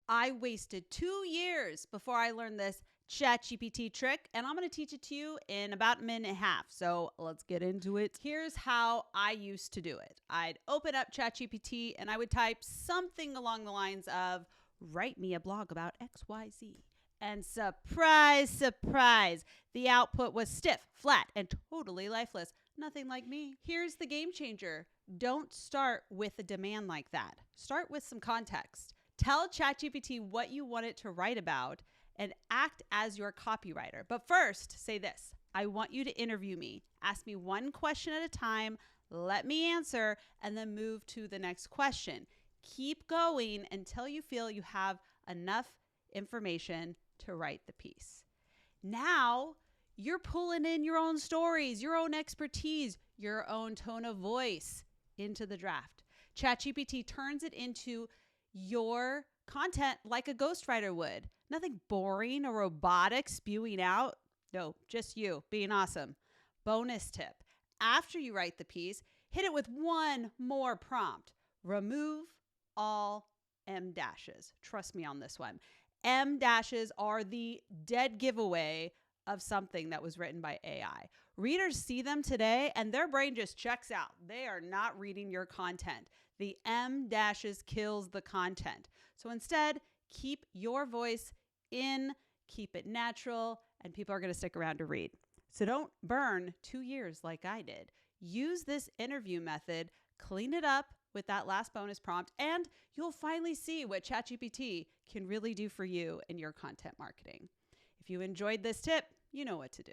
I wasted 2 years before I learned this ChatGPT trick, and I'm going to teach it to you in about a minute and a half. So let's get into it. Here's how I used to do it. I'd open up ChatGPT and I would type something along the lines of, write me a blog about XYZ. And surprise, surprise, the output was stiff, flat, and totally lifeless. Nothing like me. Here's the game changer. Don't start with a demand like that. Start with some context. Tell ChatGPT what you want it to write about and act as your copywriter. But first, say this. I want you to interview me. Ask me one question at a time. Let me answer and then move to the next question. Keep going until you feel you have enough information to write the piece. Now, you're pulling in your own stories, your own expertise, your own tone of voice into the draft. ChatGPT turns it into your content like a ghostwriter would. Nothing boring or robotic spewing out. No, just you being awesome. Bonus tip. After you write the piece, hit it with one more prompt. Remove all M dashes. Trust me on this one. M dashes are the dead giveaway of something that was written by AI. Readers see them today and their brain just checks out. They are not reading your content. The M dashes kills the content. So instead, keep your voice in, keep it natural, and people are going to stick around to read. So don't burn 2 years like I did. Use this interview method, clean it up with that last bonus prompt, and you'll finally see what ChatGPT can really do for you in your content marketing. If you enjoyed this tip, you know what to do.